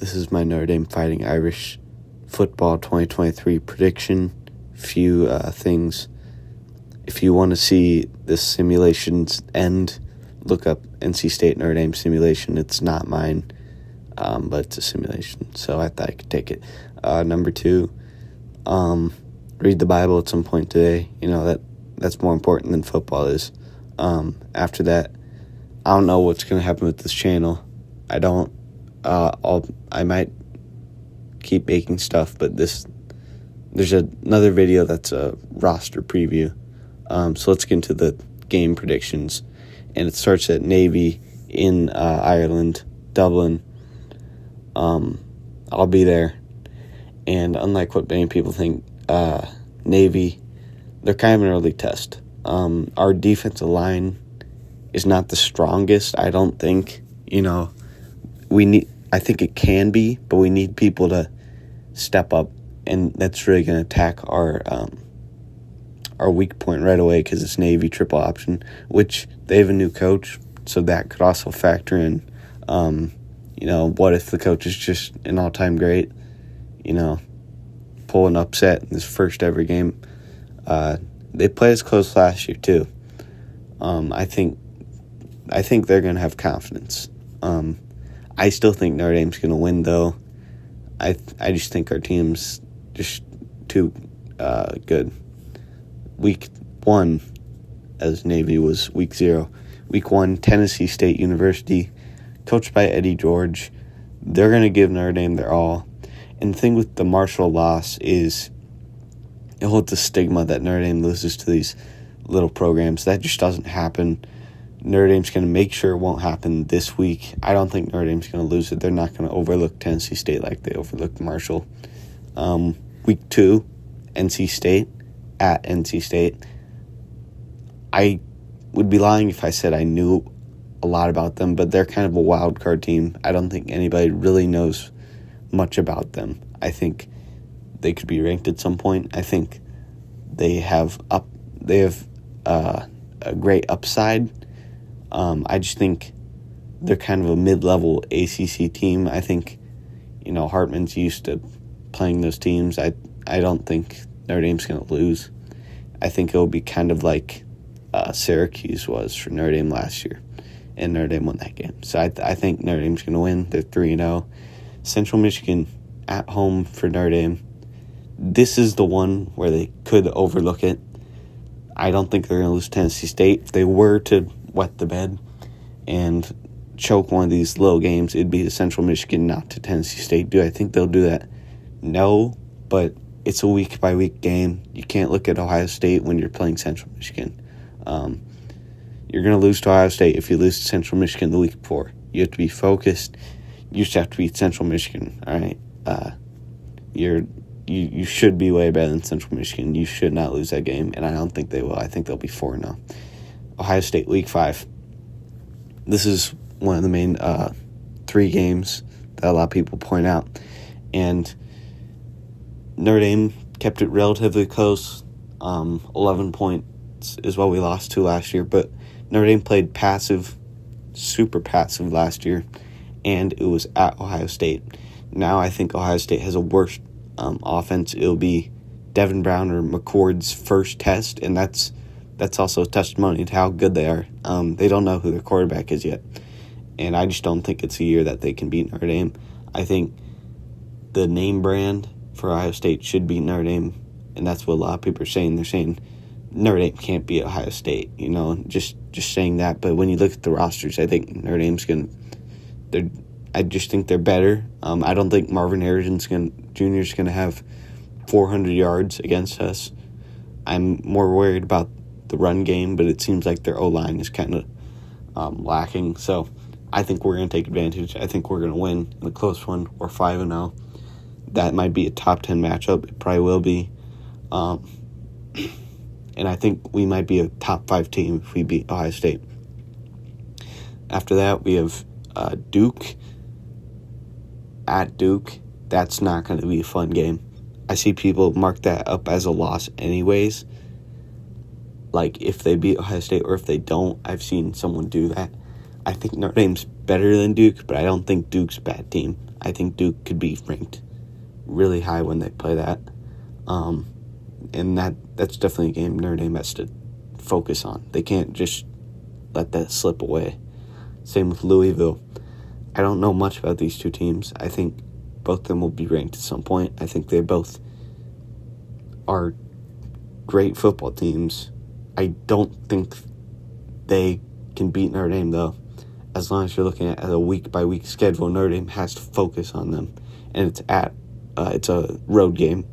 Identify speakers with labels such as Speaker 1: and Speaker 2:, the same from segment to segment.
Speaker 1: This is my Notre Dame Fighting Irish football 2023 prediction. Few things. If you want to see this simulation's end, look up NC State Notre Dame simulation. It's not mine, but it's a simulation, so I thought I could take it. Number 2, read the Bible at some point today. You know, that's more important than football is. After that, I don't know what's going to happen with this channel. I might keep making stuff, but there's another video that's a roster preview. So let's get into the game predictions. And it starts at Navy in Ireland, Dublin. I'll be there. And unlike what many people think, Navy, they're kind of an early test. Our defensive line is not the strongest, I don't think. You know, I think it can be, but we need people to step up, and that's really going to attack our weak point right away because it's Navy triple option, which they have a new coach, so that could also factor in. You know, what if the coach is just an all-time great? You know, pull an upset in his first ever game. They played as close last year too. I think they're going to have confidence. I still think Notre Dame's going to win, though. I just think our team's just too good. Week 1, as Navy was week 0. Week 1, Tennessee State University, coached by Eddie George. They're going to give Notre Dame their all. And the thing with the Marshall loss is it holds a stigma that Notre Dame loses to these little programs. That just doesn't happen. Notre Dame's going to make sure it won't happen this week. I don't think Notre Dame's going to lose it. They're not going to overlook Tennessee State like they overlooked Marshall. Week 2, NC State at NC State. I would be lying if I said I knew a lot about them, but they're kind of a wild card team. I don't think anybody really knows much about them. I think they could be ranked at some point. I think they have a great upside. I just think they're kind of a mid-level ACC team. I think, you know, Hartman's used to playing those teams. I don't think Notre Dame's going to lose. I think it'll be kind of like Syracuse was for Notre Dame last year, and Notre Dame won that game. So I think Notre Dame's going to win. They're 3-0. Central Michigan at home for Notre Dame. This is the one where they could overlook it. I don't think they're going to lose Tennessee State. If they were to wet the bed and choke one of these little games, it'd be to Central Michigan, not to Tennessee State. Do I think they'll do that? No, but it's a week-by-week game. You can't look at Ohio State when you're playing Central Michigan. You're going to lose to Ohio State if you lose to Central Michigan the week before. You have to be focused. You just have to beat Central Michigan, all right? You should be way better than Central Michigan. You should not lose that game, and I don't think they will. I think they'll be 4-0. Ohio State, Week 5. This is one of the main 3 games that a lot of people point out. And Notre Dame kept it relatively close. 11 points is what we lost to last year. But Notre Dame played passive, super passive last year, and it was at Ohio State. Now I think Ohio State has a worse offense. It'll be Devin Brown or McCord's first test, and that's also a testimony to how good they are. They don't know who their quarterback is yet, and I just don't think it's a year that they can beat Notre Dame. I think the name brand for Ohio State should beat Notre Dame, and that's what a lot of people are saying. They're saying Notre Dame can't beat Ohio State, you know, just saying that. But when you look at the rosters, I think Notre Dame's I just think they're better. I don't think Marvin Harrison Jr. is going to have 400 yards against us. I'm more worried about the run game, but it seems like their O-line is kind of lacking. So I think we're going to take advantage. I think we're going to win in a close one. We're 5-0. That might be a top 10 matchup. It probably will be. And I think we might be a top 5 team if we beat Ohio State. After that, we have Duke at Duke. That's not going to be a fun game. I see people mark that up as a loss anyways. Like, if they beat Ohio State or if they don't, I've seen someone do that. I think Notre Dame's better than Duke, but I don't think Duke's a bad team. I think Duke could be ranked really high when they play that. And that's definitely a game Notre Dame has to focus on. They can't just let that slip away. Same with Louisville. I don't know much about these two teams. I think both of them will be ranked at some point. I think they both are great football teams. I don't think they can beat Notre Dame, though. As long as you're looking at a week-by-week schedule, Notre Dame has to focus on them. And it's a road game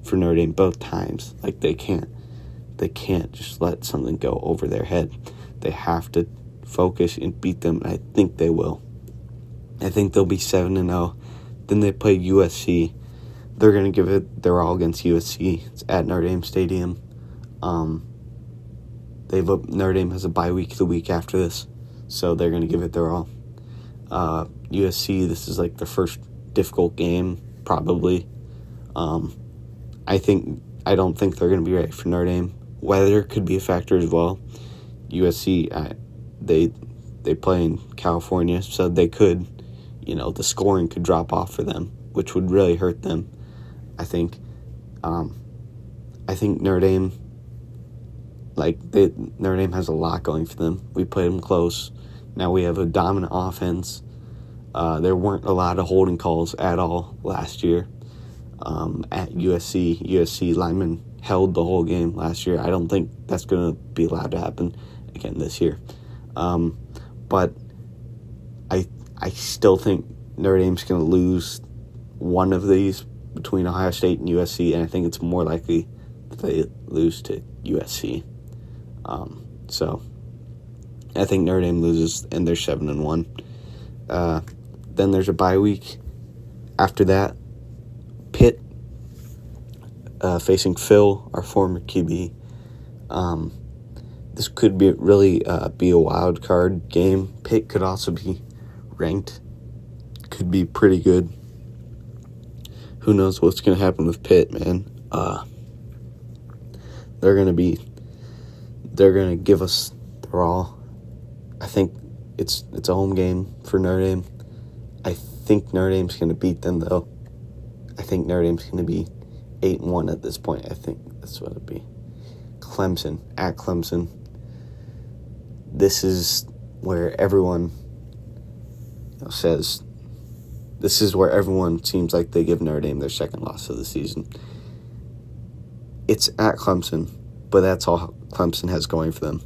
Speaker 1: for Notre Dame both times. Like, they can't just let something go over their head. They have to focus and beat them, and I think they will. I think they'll be 7-0. Then they play USC. They're going to give it their all against USC. It's at Notre Dame Stadium. Notre Dame has a bye week the week after this, so they're going to give it their all. USC, this is like their first difficult game, probably. I don't think they're going to be ready for Notre Dame. Weather could be a factor as well. USC, they play in California, so they could, the scoring could drop off for them, which would really hurt them. I think Notre Dame, Notre Dame has a lot going for them. We played them close. Now we have a dominant offense. There weren't a lot of holding calls at all last year at USC. USC linemen held the whole game last year. I don't think that's going to be allowed to happen again this year. But I still think Notre Dame's going to lose one of these between Ohio State and USC, and I think it's more likely that they lose to USC. So I think Notre Dame loses, and they're 7-1. Then there's a bye week. After that, Pitt facing Phil, our former QB. This could be a wild card game. Pitt could also be ranked. Could be pretty good. Who knows what's going to happen with Pitt, man? They're going to give us their all. I think it's a home game for Notre Dame. I think Notre Dame's going to beat them, though. I think Notre Dame's going to be 8-1 at this point. I think that's what it'd be. Clemson, at Clemson. This is where everyone says, this is where everyone seems like they give Notre Dame their second loss of the season. It's at Clemson, but that's all Clemson has going for them.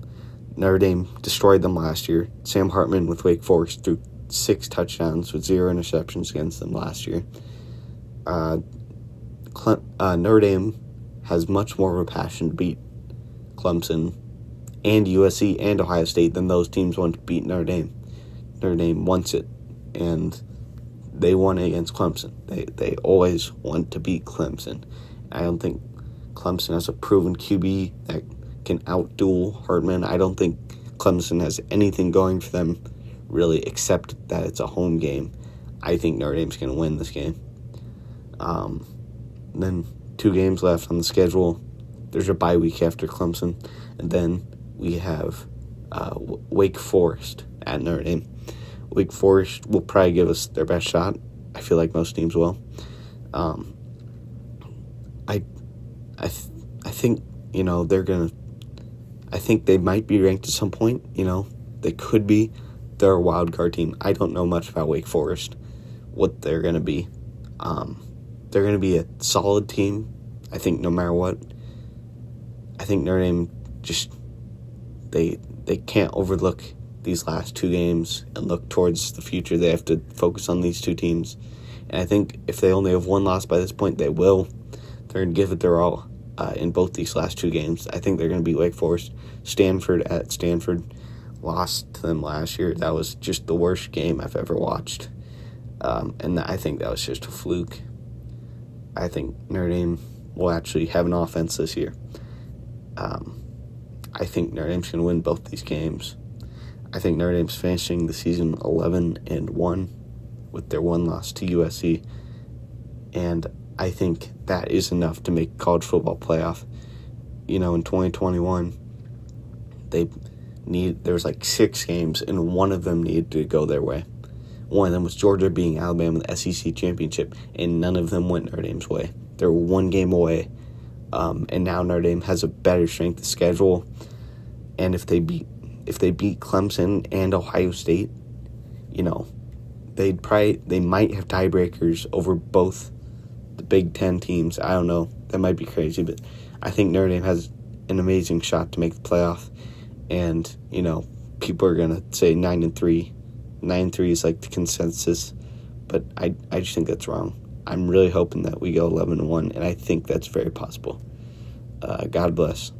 Speaker 1: Notre Dame destroyed them last year. Sam Hartman with Wake Forest threw 6 touchdowns with 0 interceptions against them last year. Notre Dame has much more of a passion to beat Clemson and USC and Ohio State than those teams want to beat Notre Dame. Notre Dame wants it, and they won against Clemson. They always want to beat Clemson. I don't think Clemson has a proven QB that can outduel Hartman. I don't think Clemson has anything going for them, really, except that it's a home game. I think Notre Dame's going to win this game. Then 2 games left on the schedule. There's a bye week after Clemson. And then we have Wake Forest at Notre Dame. Wake Forest will probably give us their best shot. I feel like most teams will. I think, they're going to... I think they might be ranked at some point. They could be. They're a wild card team. I don't know much about Wake Forest, what they're going to be. They're going to be a solid team, I think, no matter what. I think Notre Dame just... They can't overlook these last 2 games and look towards the future. They have to focus on these 2 teams. And I think if they only have 1 loss by this point, they will. They're going to give it their all in both these last 2 games. I think they're going to beat Wake Forest. Stanford at Stanford lost to them last year. That was just the worst game I've ever watched. And I think that was just a fluke. I think Notre Dame will actually have an offense this year. I think Notre Dame's going to win both these games. I think Notre Dame's finishing the season 11-1 with their 1 loss to USC. And I think that is enough to make college football playoff. In 2021, there was 6 games, and one of them needed to go their way. One of them was Georgia beating Alabama in the SEC championship, and none of them went Notre Dame's way. They were one game away, and now Notre Dame has a better strength of schedule. And if they beat Clemson and Ohio State, they might have tiebreakers over both the Big Ten teams. I don't know. That might be crazy, but I think Notre Dame has an amazing shot to make the playoff. And, people are going to say 9-3. 9-3 is like the consensus, but I just think that's wrong. I'm really hoping that we go 11-1, and I think that's very possible. God bless.